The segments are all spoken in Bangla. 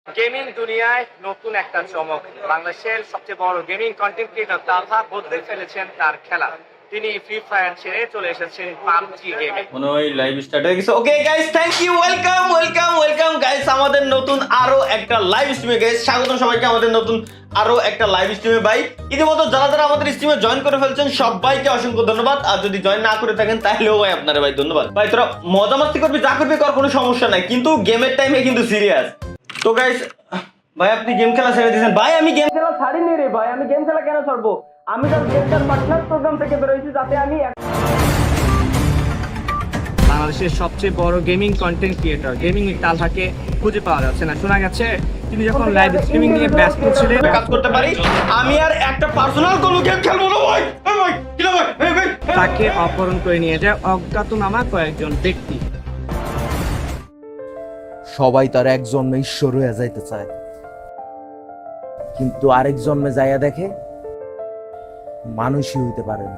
গেমিং দুনিয়ায় নতুন একটা চমক। বাংলাদেশের সবচেয়ে বড় গেমিং কন্টেন্ট ক্রিয়েটর তালহা বদলে ফেলেছেন তার খেলা। তিনি ফ্রি ফায়ার ছেড়ে চলে এসেছেন পাবজি গেমে। মনে হয় লাইভ স্টার্ট হয়ে গেছে। Okay guys, thank you, welcome guys আমাদের নতুন আরো একটা লাইভ স্ট্রিমে। গাইস স্বাগতম সবাইকে আমাদের নতুন আরো একটা লাইভ স্ট্রিমে। ভাই ইতিমধ্যে যারা আমাদের স্ট্রিমে জয়েন করে ফেলছেন সবাইকে অসংখ্য ধন্যবাদ। আর যদি জয়েন না করে থাকেন তাহলেও ভাই আপনারা ভাই ধন্যবাদ। ভাই তোরা মজা মাস্তি করবি, যা করবি কর, কোনো সমস্যা নাই, কিন্তু গেমের টাইমে কিন্তু সিরিয়াস। তো গাইস ভাই আপনি গেম খেলা ছেড়ে দিয়েছেন। ভাই আমি গেম খেলা ছাড়িনি রে ভাই, আমি গেম খেলা কেন ছাড়বো? আমি তো গেমটার পার্টনার প্রোগ্রাম থেকে বেরোইছি যাতে আমি বাংলাদেশের সবচেয়ে বড় গেমিং কন্টেন্ট ক্রিয়েটর গেমিং তালহাকে খুঁজে পাওয়া যাচ্ছে না। শোনা গেছে তিনি যখন লাইভ স্ট্রিমিং নিয়ে ব্যস্ত ছিলেন কাজ করতে পারি, আমি আর একটা পার্সোনাল কোনো গেম খেলবো না ভাই। এই ভাই কি না ভাই, এই ভাই তাকে অপহরণ করে নিয়ে যায় অজ্ঞাতনামা কয়েকজন ব্যক্তি। সবাই তার এক জন্মে ঈশ্বর হয়ে যাইতে চায়, কিন্তু আরেক জন্মে যাইয়া দেখে মানুষই হইতে পারে না।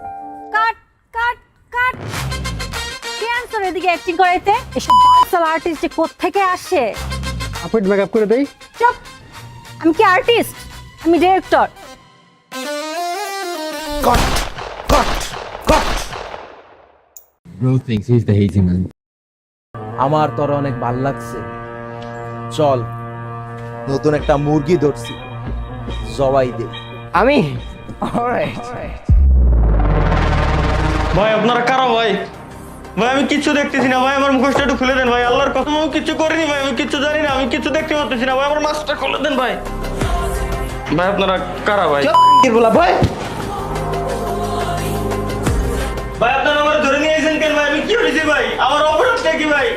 কাট কাট কাট কে আনছো এদিকে অ্যাক্টিং করাইতে? এসব বালসাল আর্টিস্ট যে কোত্থেকে আসে? আপনি মেকআপ করে দেই। চুপ! আমি কি আর্টিস্ট? আমি director. Caught caught caught. Bro thinks he's the hazy man. আমার তোর অনেক ভাল লাগছে, চল নতুন একটা মুরগি ধরছি, জবাই দে। আমি ভাই আপনারা কারা ভাই? ভাই আমি কিচ্ছু দেখতেছি না ভাই, আমার মুখোশটা একটু খুলে দেন ভাই, আল্লাহর কসম আমি কিচ্ছু করিনি ভাই, আমি কিচ্ছু জানি না, আমি কিচ্ছু দেখতে পাচ্ছি না ভাই, আমার মাস্কটা খুলে দেন ভাই। ভাই আপনারা কারা ভাই? বলা ভাই, ভাই আপনারা আমার ধরে নিয়ে এসেছেন কেন ভাই? আমি কি করেছি ভাই? আমার অপরাধটা কি ভাই?